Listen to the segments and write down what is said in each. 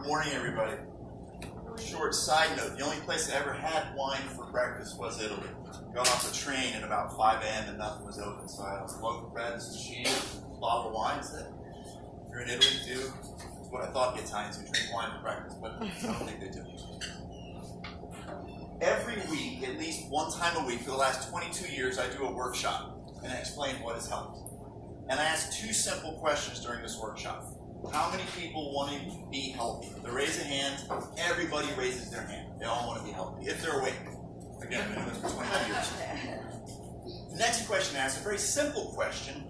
Good morning, everybody. Short side note, the only place I ever had wine for breakfast was Italy. Got off the train at about 5 a.m. and nothing was open, so I had a loaf of bread, some cheese, a bottle of wine. Said, if you're in Italy, do what I thought the Italians would drink wine for breakfast, but I don't think they do. Every week, at least one time a week, for the last 22 years, I do a workshop, and I explain what is health. And I ask two simple questions during this workshop. How many people want to be healthy? If they raise a hand, everybody raises their hand. They all want to be healthy, if they're awake. Again, I've been doing this for 22 years. The next question I ask, a very simple question,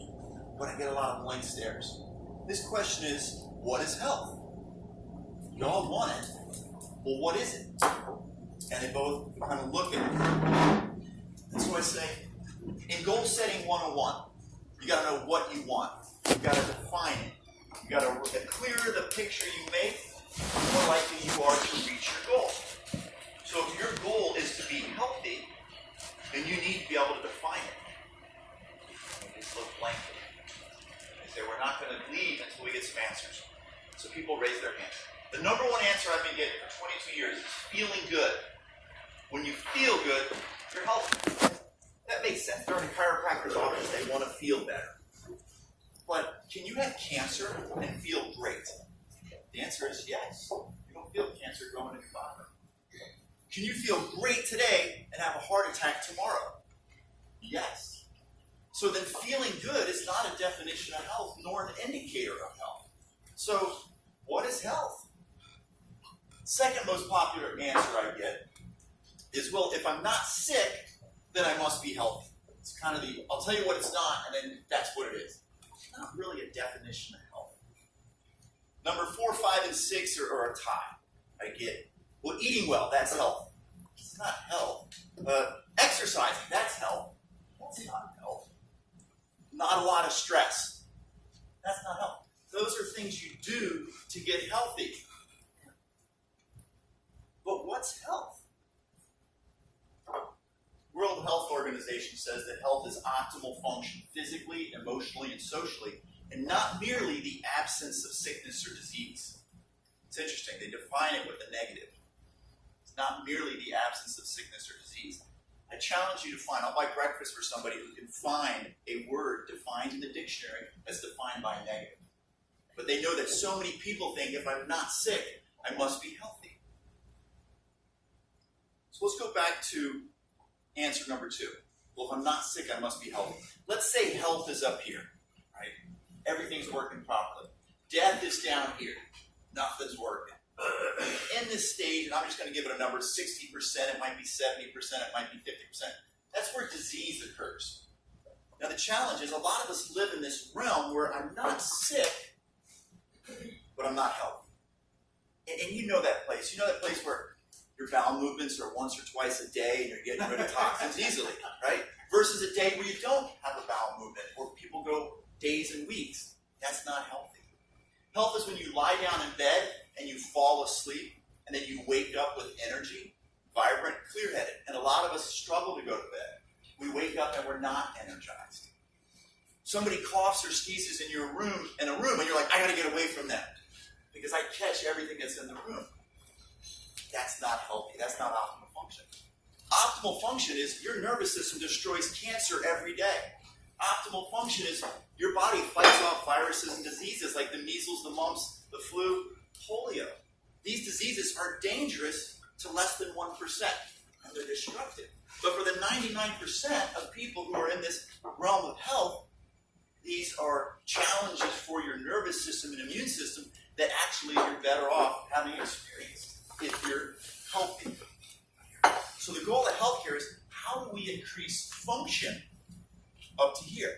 but I get a lot of blank stares. This question is, what is health? You all want it. Well, what is it? And they both kind of look at it. And so I say, in goal setting 101, you got to know what you want. You got to define it. You got to, the clearer the picture you make, the more likely you are to reach your goal. So if your goal is to be healthy, then you need to be able to define it. You just look blankly. They say, we're not going to leave until we get some answers. So people raise their hands. The number one answer I've been getting for 22 years is feeling good. When you feel good, you're healthy. That makes sense. They're in a chiropractor's office. They want to feel better. But can you have cancer and feel great? The answer is yes. You don't feel cancer growing in your body. Can you feel great today and have a heart attack tomorrow? Yes. So then feeling good is not a definition of health, nor an indicator of health. So what is health? Second most popular answer I get is, well, if I'm not sick, then I must be healthy. It's kind of the, I'll tell you what it's not, and then that's what it is. It's not really a definition of health. Number 4, 5, and 6 are a tie. I get it. Well, eating well, that's health. It's not health. Exercising, that's health. That's not health. Not a lot of stress. That's not health. Those are things you do to get healthy. But what's health? World Health Organization says that health is optimal function physically, emotionally, and socially, and not merely the absence of sickness or disease. It's interesting. They define it with a negative. It's not merely the absence of sickness or disease. I challenge you to find, I'll buy breakfast for somebody who can find a word defined in the dictionary that's defined by a negative. But they know that so many people think if I'm not sick, I must be healthy. So let's go back to answer number 2. Well, if I'm not sick, I must be healthy. Let's say health is up here, right? Everything's working properly. Death is down here. Nothing's working. In this stage, and I'm just going to give it a number, 60%, it might be 70%, it might be 50%. That's where disease occurs. Now the challenge is a lot of us live in this realm where I'm not sick, but I'm not healthy. And you know that place. You know that place where your bowel movements are once or twice a day and you're getting rid of toxins easily, right? Versus a day where you don't have a bowel movement, or people go days and weeks. That's not healthy. Health is when you lie down in bed and you fall asleep, and then you wake up with energy, vibrant, clear-headed. And a lot of us struggle to go to bed. We wake up and we're not energized. Somebody coughs or sneezes in a room, and you're like, I got to get away from them because I catch everything that's in the room. That's not healthy. That's not optimal function. Optimal function is your nervous system destroys cancer every day. Optimal function is your body fights off viruses and diseases like the measles, the mumps, the flu, polio. These diseases are dangerous to less than 1%, and they're destructive. But for the 99% of people who are in this realm of health, these are challenges for your nervous system and immune system that actually you're better off having experienced if you're healthy. So the goal of healthcare is, how do we increase function up to here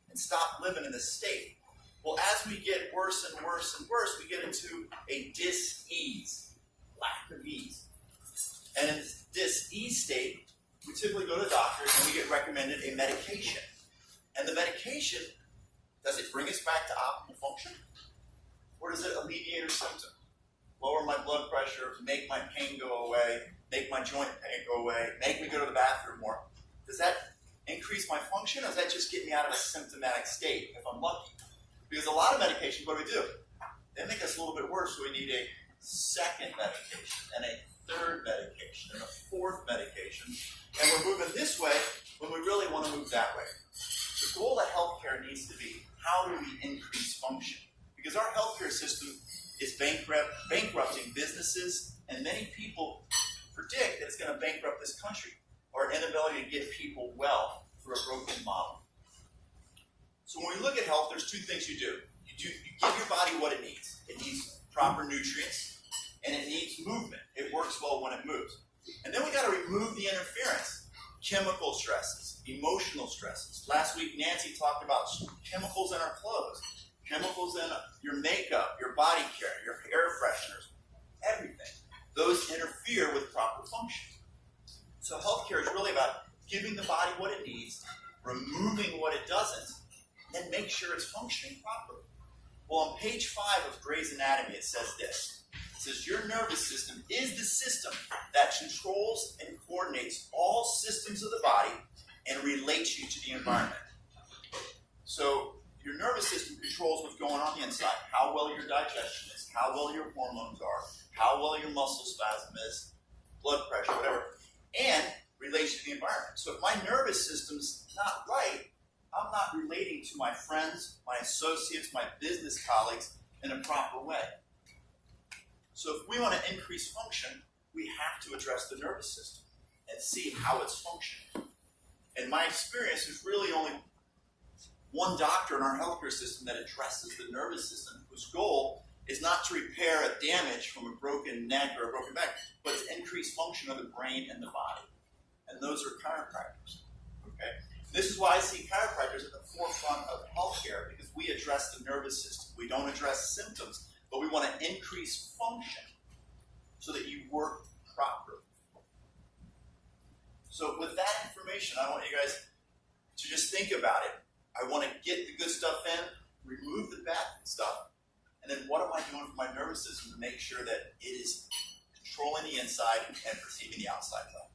and stop living in this state? Well, as we get worse and worse and worse, we get into a dis-ease, lack of ease. And in this dis-ease state, we typically go to doctors and we get recommended a medication. And the medication, does it bring us back to optimal function? Or does it alleviate our symptom? Lower my blood pressure, make my pain go away, make my joint pain go away, make me go to the bathroom more. Does that increase my function, or does that just get me out of a symptomatic state if I'm lucky? Because a lot of medications, what do? They make us a little bit worse, so we need a second medication, and a third medication, and a fourth medication. And we're moving this way when we really want to move that way. The goal of healthcare needs to be, how do we increase function? Because our healthcare system is bankrupting businesses, and many people predict that it's going to bankrupt this country, or inability to get people well through a broken model. So when we look at health, there's two things you do. You give your body what it needs. It needs proper nutrients, and it needs movement. It works well when it moves. And then we got to remove the interference. Chemical stresses, emotional stresses. Last week, Nancy talked about chemicals in our clothes, chemicals in your makeup, your body care, your air fresheners, everything. Those interfere with proper function. So healthcare is really about giving the body what it needs, removing what it doesn't, and make sure it's functioning properly. Well, on page 5 of Gray's Anatomy, it says this. It says, your nervous system is the system that controls and coordinates all systems of the body and relates you to the environment. So your nervous system controls what's going on the inside, how well your digestion is, how well your hormones are, how well your muscle spasm is, blood pressure, whatever, and relates to the environment. So if my nervous system's not right, I'm not relating to my friends, my associates, my business colleagues in a proper way. So if we want to increase function, we have to address the nervous system and see how it's functioning. In my experience, there's really only one doctor in our healthcare system that addresses the nervous system, whose goal is not to repair a damage from a broken neck or a broken back, but to increase function of the brain and the body. And those are chiropractors. Okay? This is why I see chiropractors at the forefront of healthcare, because we address the nervous system. We don't address symptoms, but we want to increase function so that you work properly. So with that information, I want you guys to just think about it. I want to get the good stuff in, remove the bad stuff, and then what am I doing for my nervous system to make sure that it is controlling the inside and perceiving the outside well?